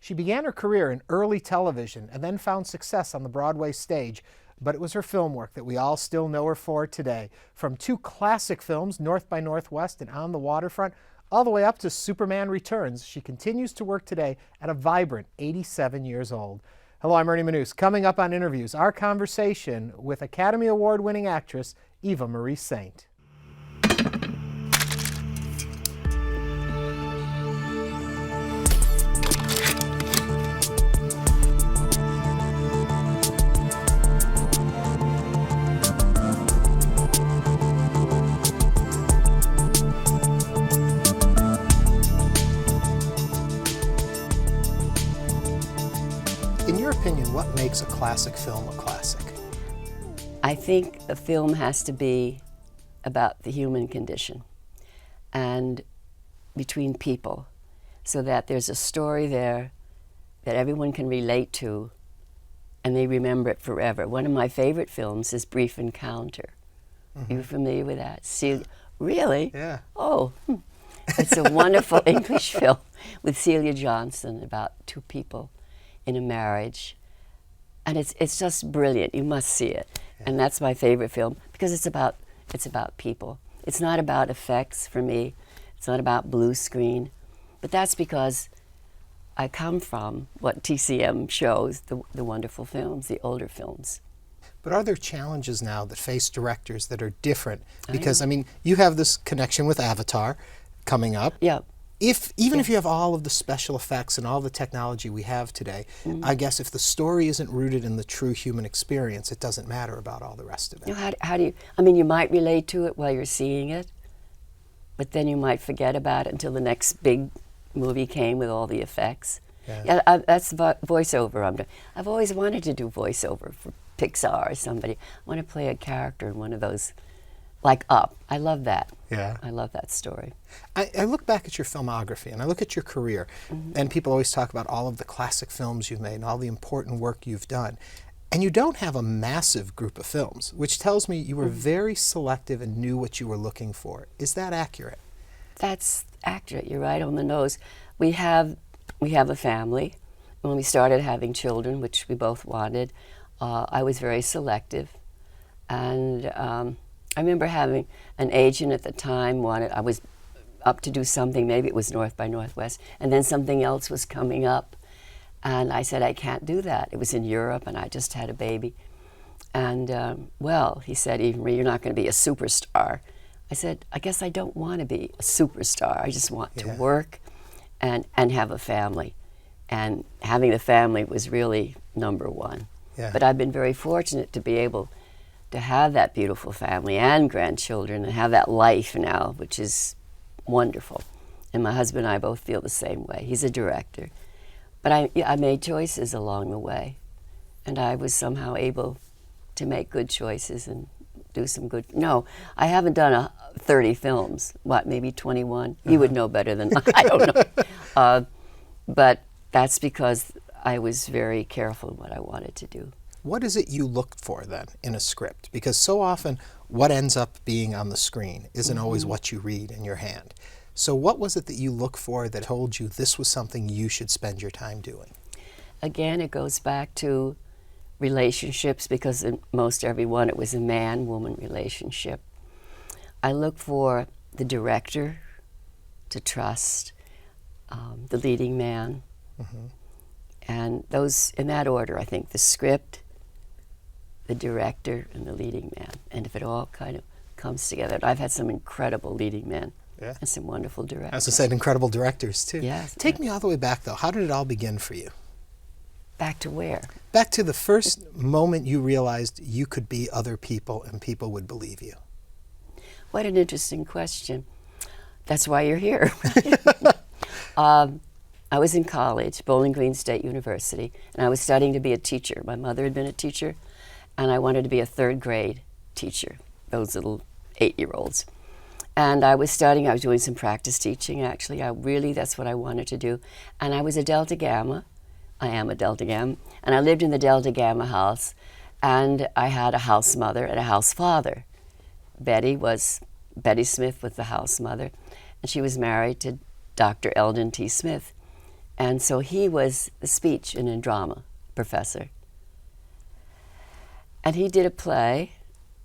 She began her career in early television and then found success on the Broadway stage, but it was her film work that we all still know her for today. From two classic films, North by Northwest and On the Waterfront, all the way up to Superman Returns, she continues to work today at a vibrant 87 years old. Hello, I'm Ernie Manouse. Coming up on Interviews, our conversation with Academy Award-winning actress Eva Marie Saint. In your opinion, what makes a classic film a classic? I think a film has to be about the human condition and between people, so that there's a story there that everyone can relate to and they remember it forever. One of my favorite films is Brief Encounter. Are you familiar with that? Really? Yeah. Oh, it's a wonderful English film with Celia Johnson about two people in a marriage, and it's just brilliant. You must see it. Yeah. And that's my favorite film because it's about people. It's not about effects for me. It's not about blue screen, but that's because I come from what TCM shows, the wonderful films, the older films. But are there challenges now that face directors that are different? Because I mean, you have this connection with Avatar coming up. Yeah. Even if you have all of the special effects and all the technology we have today, I guess if the story isn't rooted in the true human experience, it doesn't matter about all the rest of it. You know, how do you, I mean, you might relate to it while you're seeing it, but then you might forget about it until the next big movie came with all the effects. Yeah, that's voiceover I'm doing. I've always wanted to do voiceover for Pixar or somebody. I want to play a character in one of those, like Up. I love that. Yeah. I love that story. I look back at your filmography and I look at your career, and people always talk about all of the classic films you've made and all the important work you've done. And you don't have a massive group of films, which tells me you were very selective and knew what you were looking for. Is that accurate? That's accurate. You're right on the nose. We have a family. When we started having children, which we both wanted, I was very selective. And I remember having an agent at the time I was up to do something, maybe it was North by Northwest, and then something else was coming up. And I said, I can't do that. It was in Europe, and I just had a baby. And, well, he said, Eva Marie, you're not going to be a superstar. I said, I guess I don't want to be a superstar. I just want to work and have a family. And having a family was really number one. Yeah. But I've been very fortunate to be able to have that beautiful family and grandchildren and have that life now, which is wonderful. And my husband and I both feel the same way. He's a director. But I made choices along the way, and I was somehow able to make good choices and do some good. No, I haven't done 30 films. What, maybe 21? You would know better than I don't know. But that's because I was very careful in what I wanted to do. What is it you looked for then in a script? Because so often what ends up being on the screen isn't always what you read in your hand. So what was it that you looked for that told you this was something you should spend your time doing? Again, it goes back to relationships, because in most everyone it was a man-woman relationship. I look for the director to trust, the leading man, and those in that order, I think, the script, the director, and the leading man. And if it all kind of comes together, I've had some incredible leading men. Yeah. And some wonderful directors. As I said, incredible directors, too. Yes. Take me all the way back, though. How did it all begin for you? Back to where? Back to the first moment you realized you could be other people and people would believe you. What an interesting question. That's why you're here. I was in college, Bowling Green State University, and I was studying to be a teacher. My mother had been a teacher, and I wanted to be a third grade teacher, those little 8-year-olds. And I was studying, I was doing some practice teaching, actually. That's what I wanted to do. And I was a Delta Gamma. I am a Delta Gamma. And I lived in the Delta Gamma house. And I had a house mother and a house father. Betty Smith was the house mother. And she was married to Dr. Eldon T. Smith. And so he was the speech and drama professor. And he did a play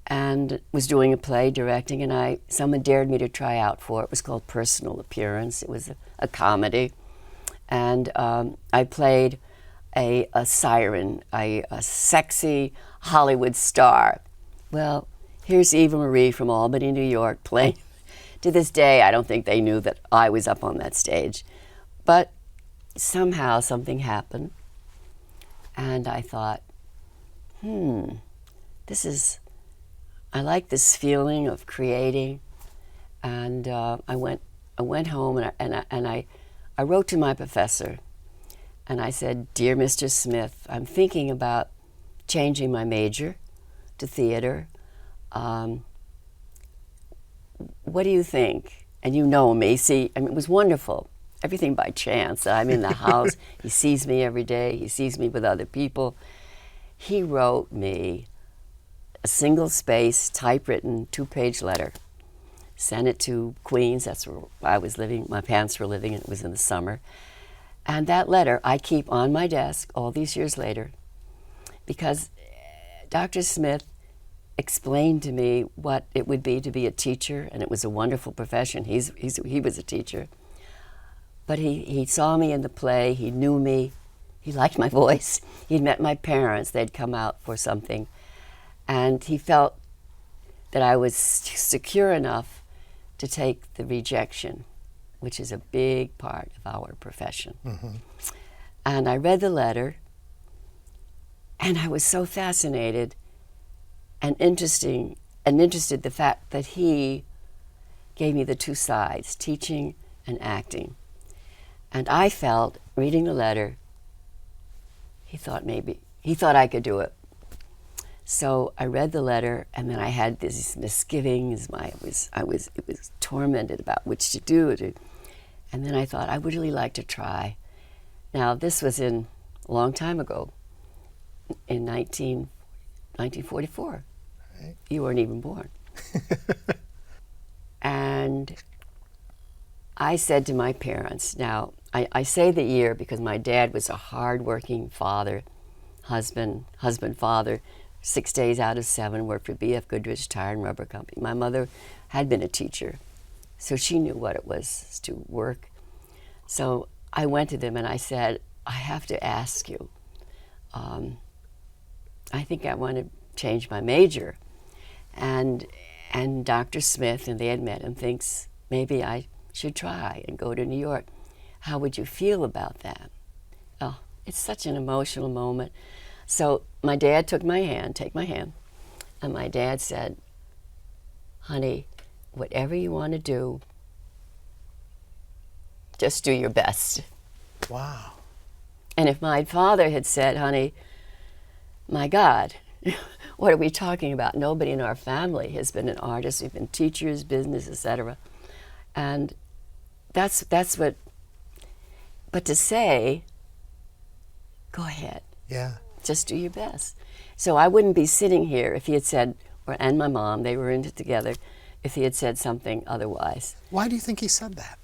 and was doing a play, directing, and someone dared me to try out for it. It was called Personal Appearance. It was a comedy. And I played a siren, a sexy Hollywood star. Well, here's Eva Marie from Albany, New York, playing. To this day, I don't think they knew that I was up on that stage. But somehow something happened, and I thought, I like this feeling of creating. And I went home, and I wrote to my professor, and I said, "Dear Mr. Smith, I'm thinking about changing my major to theater. What do you think?" And you know me. See, I mean, it was wonderful. Everything by chance. I'm in the house. He sees me every day. He sees me with other people. He wrote me a single-space, typewritten, 2-page letter. Sent it to Queens. That's where I was living. My parents were living, and it was in the summer. And that letter I keep on my desk all these years later, because Dr. Smith explained to me what it would be to be a teacher, and it was a wonderful profession. He was a teacher. But he saw me in the play. He knew me. He liked my voice. He'd met my parents. They'd come out for something. And he felt that I was secure enough to take the rejection, which is a big part of our profession. Mm-hmm. And I read the letter, and I was so fascinated and interested the fact that he gave me the two sides, teaching and acting. And I felt, reading the letter, he thought I could do it. So I read the letter, and then I had these misgivings. It was tormented about which to do. And then I thought, I would really like to try. Now, this was a long time ago, in 1944. Right. You weren't even born. And I said to my parents, now, I say the year because my dad was a hard-working father, husband, father, 6 days out of 7, worked for B.F. Goodrich Tire and Rubber Company. My mother had been a teacher, so she knew what it was to work. So I went to them and I said, I have to ask you. I think I want to change my major. And Dr. Smith, and they had met him, thinks maybe I should try and go to New York. How would you feel about that? Oh, it's such an emotional moment. So my dad took my hand, and my dad said, honey, whatever you want to do, just do your best. Wow. And if my father had said, honey, my God, what are we talking about? Nobody in our family has been an artist. We've been teachers, business, etc. And that's what, but to say, go ahead. Yeah. Just do your best. So I wouldn't be sitting here if he had said, and my mom, they were in it together, if he had said something otherwise. Why do you think he said that?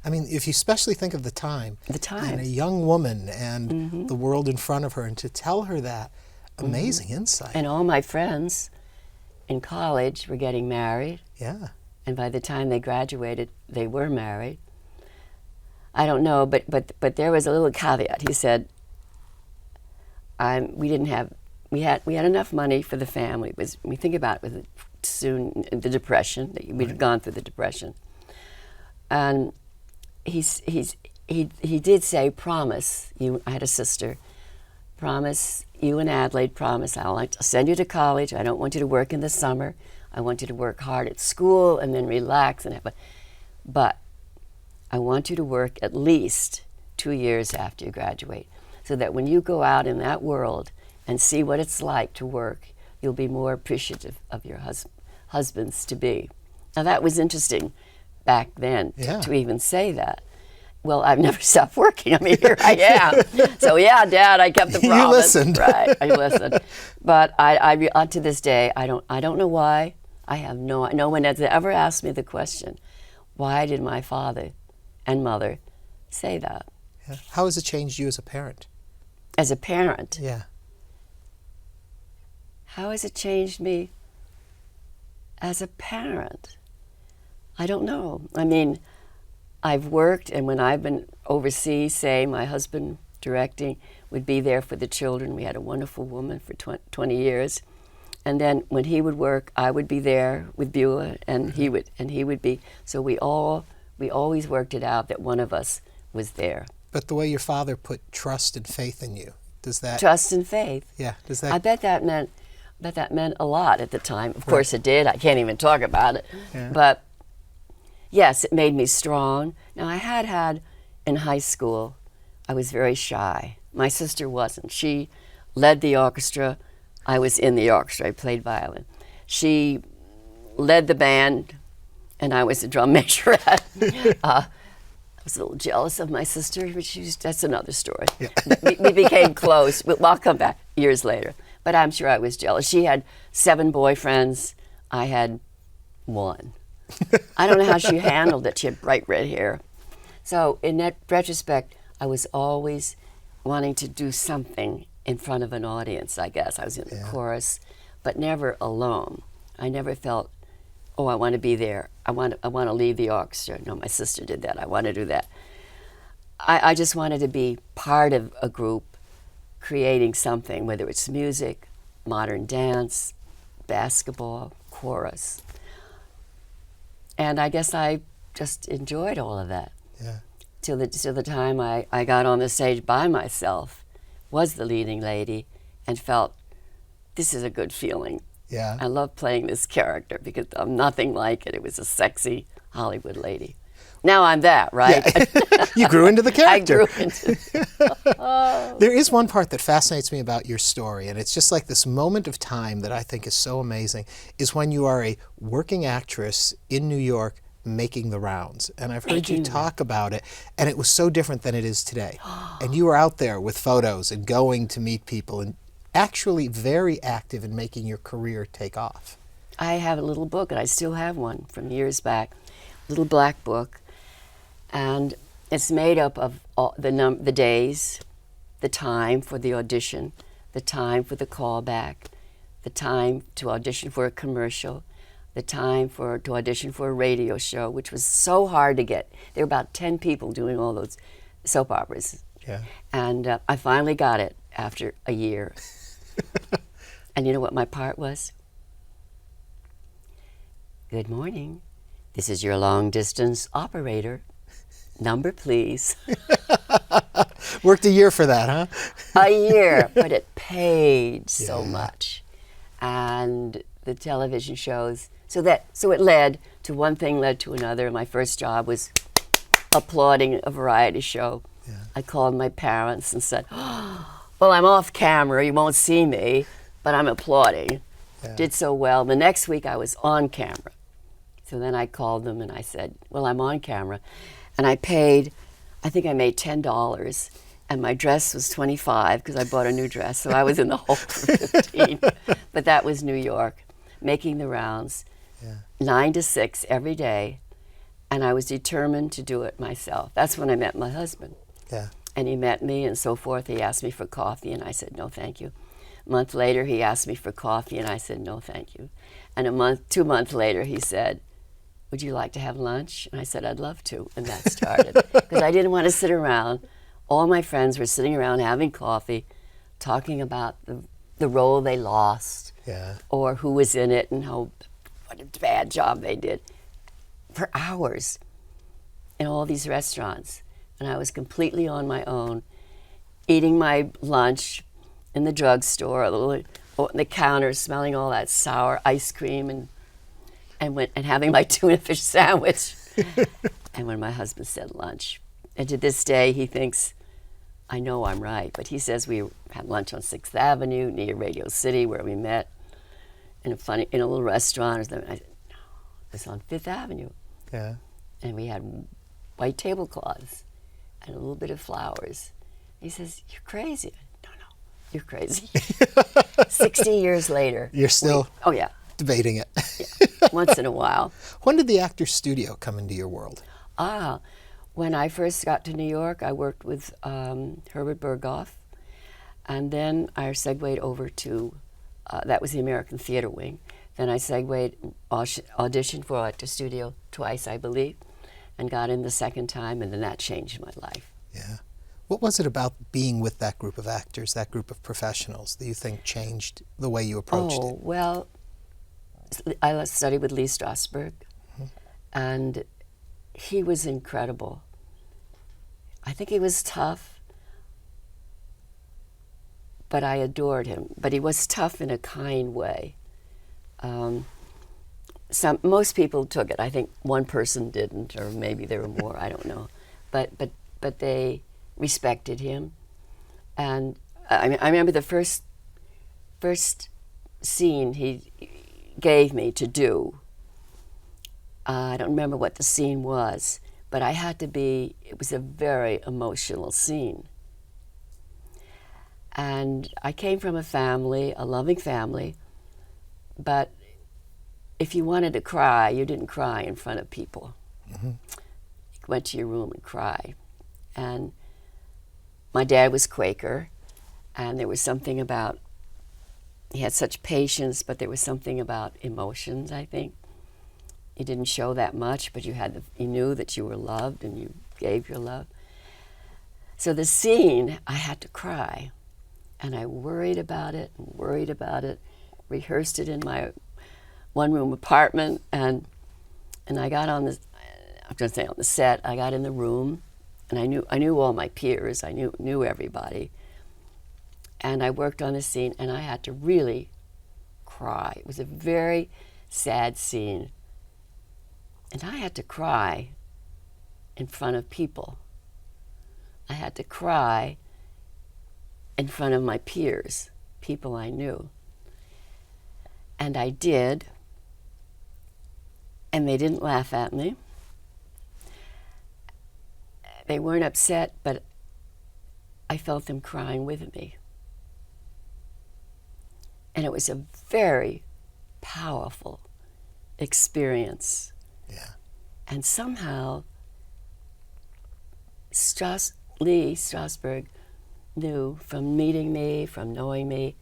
I mean, if you especially think of the time. And a young woman and mm-hmm. the world in front of her, and to tell her that, amazing mm-hmm. insight. And all my friends in college were getting married. Yeah. And by the time they graduated, they were married. I don't know, but there was a little caveat. He said, we had enough money for the family. We think about it, soon the Depression. We'd right. gone through the Depression, and he did say, promise you. I had a sister. Promise you and Adelaide. Promise I'll send you to college. I don't want you to work in the summer. I want you to work hard at school and then relax and have fun. But I want you to work at least 2 years after you graduate, so that when you go out in that world and see what it's like to work, you'll be more appreciative of your husbands to be. Now that was interesting back then to even say that. Well, I've never stopped working. I mean, here I am. So yeah, Dad, I kept the promise. You listened. Right, I listened. But I to this day, I don't know why. No one has ever asked me the question, why did my father and mother say that? Yeah. How has it changed you as a parent? As a parent, Yeah. how has it changed me as a parent? I don't know. I mean, I've worked, and when I've been overseas, say, my husband directing would be there for the children. We had a wonderful woman for 20 years. And then when he would work, I would be there with Beulah, and he would be. So we always worked it out that one of us was there. But the way your father put trust and faith in you, does that... Trust and faith. Yeah, does that... I bet that meant a lot at the time. Of course it did. I can't even talk about it. Yeah. But yes, it made me strong. Now, I had in high school, I was very shy. My sister wasn't. She led the orchestra. I was in the orchestra. I played violin. She led the band, and I was a drum majorette. I was a little jealous of my sister, but that's another story. Yeah. we became close. I'll come back years later. But I'm sure I was jealous. She had 7 boyfriends. I had 1. I don't know how she handled it. She had bright red hair. So in that retrospect, I was always wanting to do something in front of an audience, I guess. I was in the chorus, but never alone. I never felt, oh, I want to be there. I want to lead the orchestra. No, my sister did that. I want to do that. I just wanted to be part of a group creating something, whether it's music, modern dance, basketball, chorus. And I guess I just enjoyed all of that. Yeah. Till the time I got on the stage by myself, was the leading lady, and felt, this is a good feeling. Yeah. I love playing this character because I'm nothing like it. It was a sexy Hollywood lady. Now I'm that, right? Yeah. You grew into the character. I grew into There is one part that fascinates me about your story, and it's just like this moment of time that I think is so amazing, is when you are a working actress in New York making the rounds. And I've heard you talk about it, and it was so different than it is today. And you were out there with photos and going to meet people and actually very active in making your career take off. I have a little book, and I still have one from years back, little black book, and it's made up of all the days, the time for the audition, the time for the callback, the time to audition for a commercial, the time to audition for a radio show, which was so hard to get. There were about 10 people doing all those soap operas. Yeah. And I finally got it after a year. And you know what my part was? Good morning. This is your long-distance operator. Number, please. Worked a year for that, huh? A year, but it paid so much. And the television shows, so it led to one thing led to another. My first job was applauding a variety show. Yeah. I called my parents and said, oh, well, I'm off camera, you won't see me, but I'm applauding. Yeah. Did so well. The next week I was on camera. So then I called them and I said, well, I'm on camera. And I paid, I think I made $10, and my dress was $25 because I bought a new dress, so I was in the hole for $15. But that was New York, making the rounds, 9 to 6 every day, and I was determined to do it myself. That's when I met my husband. Yeah. And he met me and so forth. He asked me for coffee, and I said, no, thank you. A month later, he asked me for coffee, and I said, no, thank you. And 2 months later, he said, would you like to have lunch? And I said, I'd love to. And that started. Because I didn't want to sit around. All my friends were sitting around having coffee, talking about the role they lost, or who was in it and what a bad job they did, for hours in all these restaurants. And I was completely on my own, eating my lunch in the drugstore, on the counter, smelling all that sour ice cream, and having my tuna fish sandwich. And when my husband said lunch, and to this day he thinks I know I'm right, but he says we had lunch on 6th Avenue near Radio City where we met in a little restaurant. I said, no, it was on 5th Avenue. Yeah. And we had white tablecloths and a little bit of flowers. He says, you're crazy. No, you're crazy. 60 years later. You're still debating it. Yeah, once in a while. When did the Actors Studio come into your world? When I first got to New York, I worked with Herbert Berghoff, and then I segued over to, that was the American Theater Wing. Then I auditioned for Actor Studio twice, I believe, and got in the second time, and then that changed my life. Yeah. What was it about being with that group of actors, that group of professionals, that you think changed the way you approached it? Well, I studied with Lee Strasberg, and he was incredible. I think he was tough, but I adored him. But he was tough in a kind way. Most people took it. I think one person didn't, or maybe there were more. I don't know, but they respected him. And I remember the first scene he gave me to do. I don't remember what the scene was, but I had to be. It was a very emotional scene. And I came from a family, a loving family, but if you wanted to cry, you didn't cry in front of people. You went to your room and cried. And my dad was Quaker, and there was something about, he had such patience, but there was something about emotions, I think. You didn't show that much, but you knew that you were loved and you gave your love. So the scene, I had to cry. And I worried about it, rehearsed it in my one-room apartment, and I got on the, I'm going to say on the set, I got in the room, and I knew all my peers, I knew everybody, and I worked on the scene, and I had to really cry. It was a very sad scene, and I had to cry in front of people. I had to cry in front of my peers, people I knew. And I did, and they didn't laugh at me. They weren't upset, but I felt them crying with me. And it was a very powerful experience. Yeah. And somehow, Lee Strasberg knew from meeting me, from knowing me,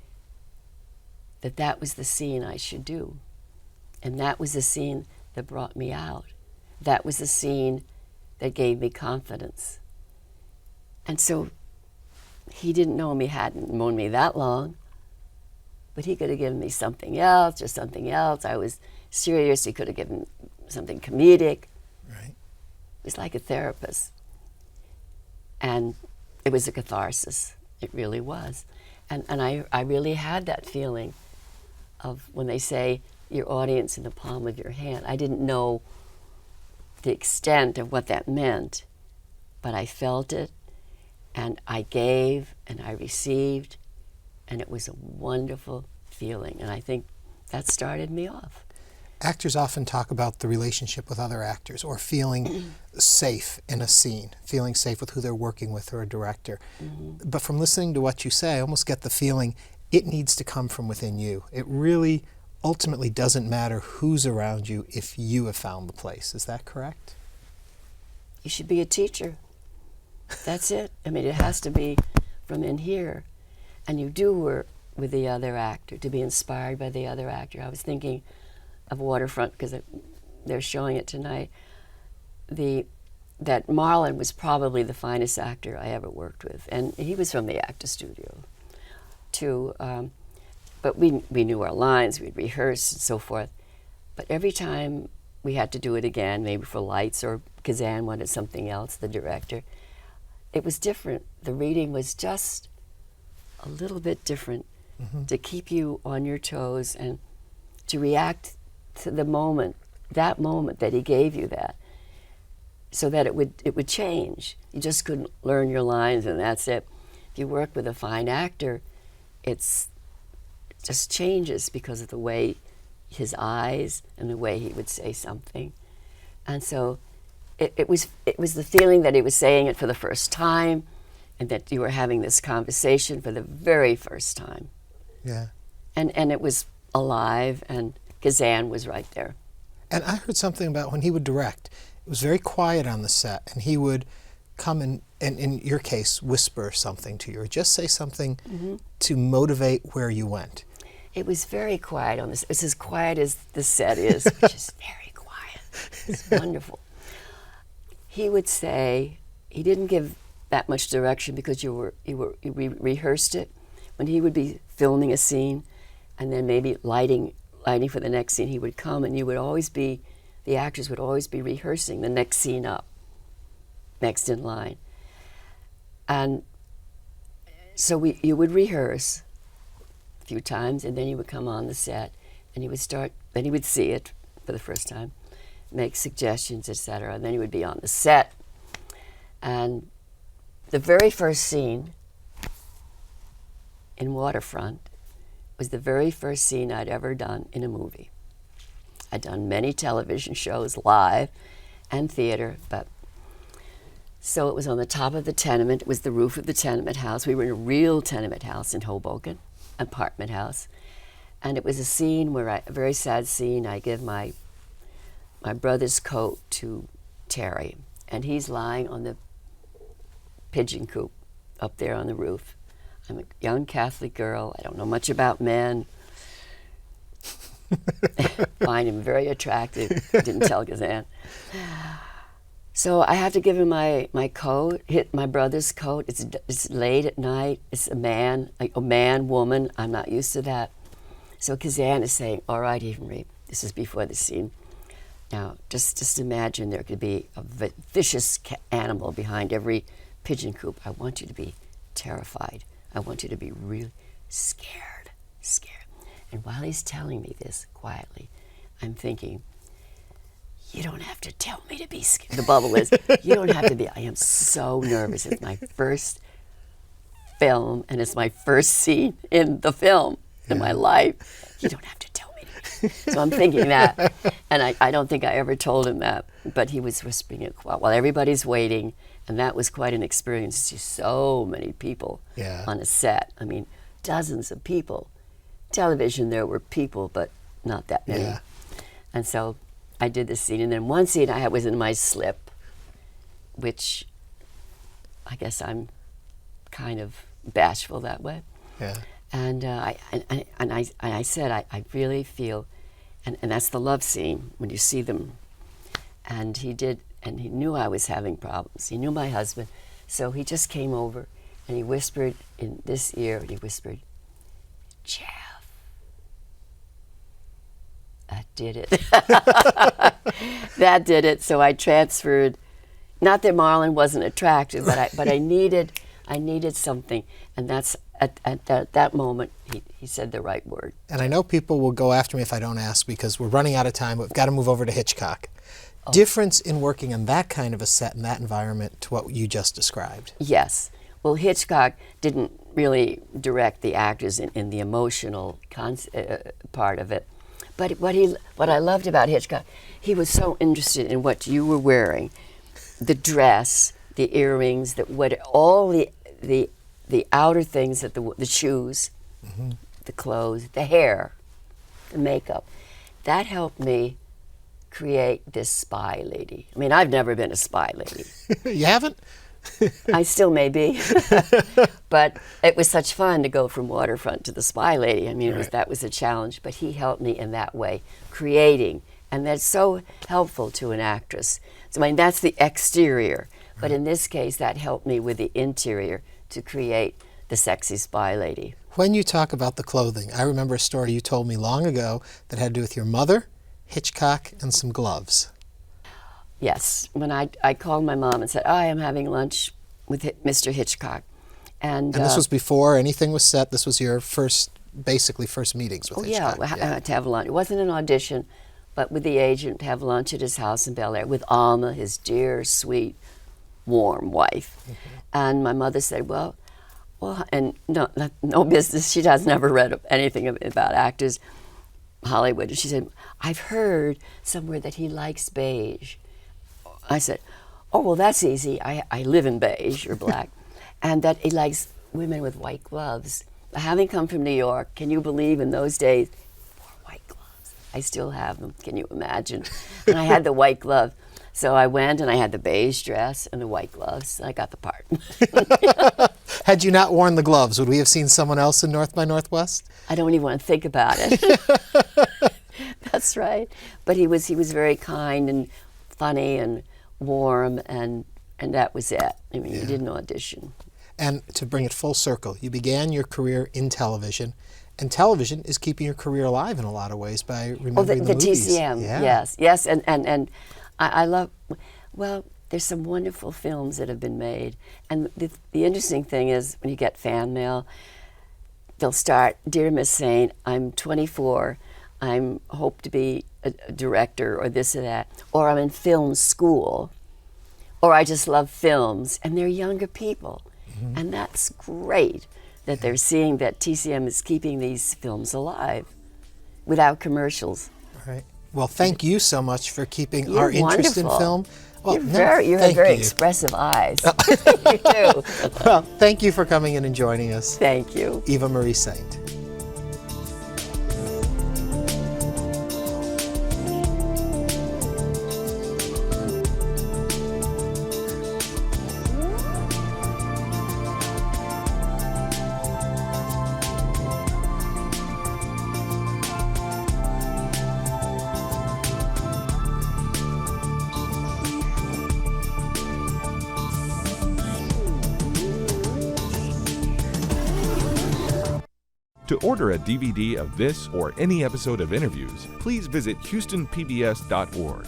that that was the scene I should do. And that was the scene that brought me out. That was the scene that gave me confidence. And so he didn't know me, hadn't known me that long, but he could have given me something else or something else. I was serious. He could have given something comedic. Right. It was like a therapist. And it was a catharsis. It really was. And I really had that feeling of when they say your audience in the palm of your hand. I didn't know the extent of what that meant, but I felt it, and I gave, and I received, and it was a wonderful feeling. And I think that started me off. Actors often talk about the relationship with other actors or feeling safe in a scene, feeling safe with who they're working with or a director. But from listening to what you say, I almost get the feeling it needs to come from within you. It really ultimately doesn't matter who's around you if you have found the place. Is that correct? You should be a teacher. That's it. I mean, it has to be from in here. And you do work with the other actor, to be inspired by the other actor. I was thinking of Waterfront because they're showing it tonight. That Marlon was probably the finest actor I ever worked with, and he was from the Actor Studio, too. But we knew our lines, we'd rehearse and so forth. But every time we had to do it again, maybe for lights or Kazan wanted something else, the director, it was different. The reading was just a little bit different to keep you on your toes and to react to the moment, that he gave you that, so that it would change. You just couldn't learn your lines and that's it. If you work with a fine actor, it just changes because of the way his eyes and the way he would say something. And so it was the feeling that he was saying it for the first time and that you were having this conversation for the very first time. Yeah. And it was alive, and Kazan was right there. And I heard something about when he would direct, was very quiet on the set, and he would come and in your case, whisper something to you, or just say something to motivate where you went. It was very quiet on this. It's as quiet as the set is, which is very quiet. It's wonderful. He would say, he didn't give that much direction because you rehearsed it. When he would be filming a scene and then maybe lighting for the next scene, he would come and you would always be, the actors would always be rehearsing the next scene up, next in line. And so you would rehearse a few times, and then you would come on the set and you would start, then he would see it for the first time, make suggestions, etc. And then he would be on the set. And the very first scene in Waterfront was the very first scene I'd ever done in a movie. I'd done many television shows, live and theater, but so it was on the top of the tenement. It was the roof of the tenement house. We were in a real tenement house in Hoboken, apartment house. And it was a scene where a very sad scene. I give my brother's coat to Terry, and he's lying on the pigeon coop up there on the roof. I'm a young Catholic girl. I don't know much about men. Find him very attractive. Didn't tell Gazan. So I have to give him my coat, hit my brother's coat. It's late at night. It's a man, woman. I'm not used to that. So Kazan is saying, all right, Henry, this is before the scene. Now, just imagine there could be a vicious animal behind every pigeon coop. I want you to be terrified. I want you to be really scared. And while he's telling me this quietly, I'm thinking, you don't have to tell me to be scared. The bubble is, you don't have to be. I am so nervous. It's my first film, and it's my first scene in the film in my life. You don't have to tell me. So I'm thinking that, and I don't think I ever told him that, but he was whispering it while everybody's waiting, and that was quite an experience to see so many people on a set. I mean, dozens of people. Television, there were people, but not that many. Yeah. And so I did this scene, and then one scene I had was in my slip, which I guess I'm kind of bashful that way. Yeah. And I said I really feel, and that's the love scene when you see them. And he did, and he knew I was having problems. He knew my husband, so he just came over and he whispered in this ear, and he whispered, Jeff. That did it. That did it. So I transferred. Not that Marlon wasn't attractive, but I needed something, and that's at that moment he said the right word. And I know people will go after me if I don't ask because we're running out of time. We've got to move over to Hitchcock. Oh. Difference in working on that kind of a set in that environment to what you just described. Yes. Well, Hitchcock didn't really direct the actors in the emotional part of it. But what I loved about Hitchcock, he was so interested in what you were wearing, the dress, the earrings, all the outer things, the shoes, the clothes, the hair, the makeup. That helped me create this spy lady. I mean, I've never been a spy lady. You haven't? I still may be, but it was such fun to go from Waterfront to the spy lady. I mean, that was a challenge, but he helped me in that way, creating, and that's so helpful to an actress. So, I mean, that's the exterior, but in this case, that helped me with the interior to create the sexy spy lady. When you talk about the clothing, I remember a story you told me long ago that had to do with your mother, Hitchcock, and some gloves. Yes, when I called my mom and said, I am having lunch with Mr. Hitchcock. And this was before anything was set? This was your basically first meetings with Hitchcock? Yeah, I had to have lunch. It wasn't an audition, but with the agent, to have lunch at his house in Bel Air with Alma, his dear, sweet, warm wife. And my mother said, well, and no business. She has never read anything about actors, Hollywood. And she said, I've heard somewhere that he likes beige. I said, oh, well, that's easy. I live in beige or black. And that he likes women with white gloves. Having come from New York, can you believe in those days, he wore white gloves? I still have them. Can you imagine? And I had the white glove. So I went and I had the beige dress and the white gloves. I got the part. Had you not worn the gloves, would we have seen someone else in North by Northwest? I don't even want to think about it. That's right. But he was very kind and funny and warm, and that was it. I mean, he didn't audition. And to bring it full circle, you began your career in television, and television is keeping your career alive in a lot of ways by remembering the movies. TCM, yes. And I love, well, there's some wonderful films that have been made. And the interesting thing is when you get fan mail, they'll start, "Dear Miss Saint, I'm 24. I hope to be a director," or this or that. Or "I'm in film school." Or "I just love films." And they're younger people. Mm-hmm. And that's great that they're seeing that TCM is keeping these films alive without commercials. All right. Well, thank you so much for keeping You're our interest wonderful. in film. Well, You have very expressive eyes. You do. Well, thank you for coming in and joining us. Thank you. Eva Marie Saint. To order a DVD of this or any episode of Interviews, please visit HoustonPBS.org.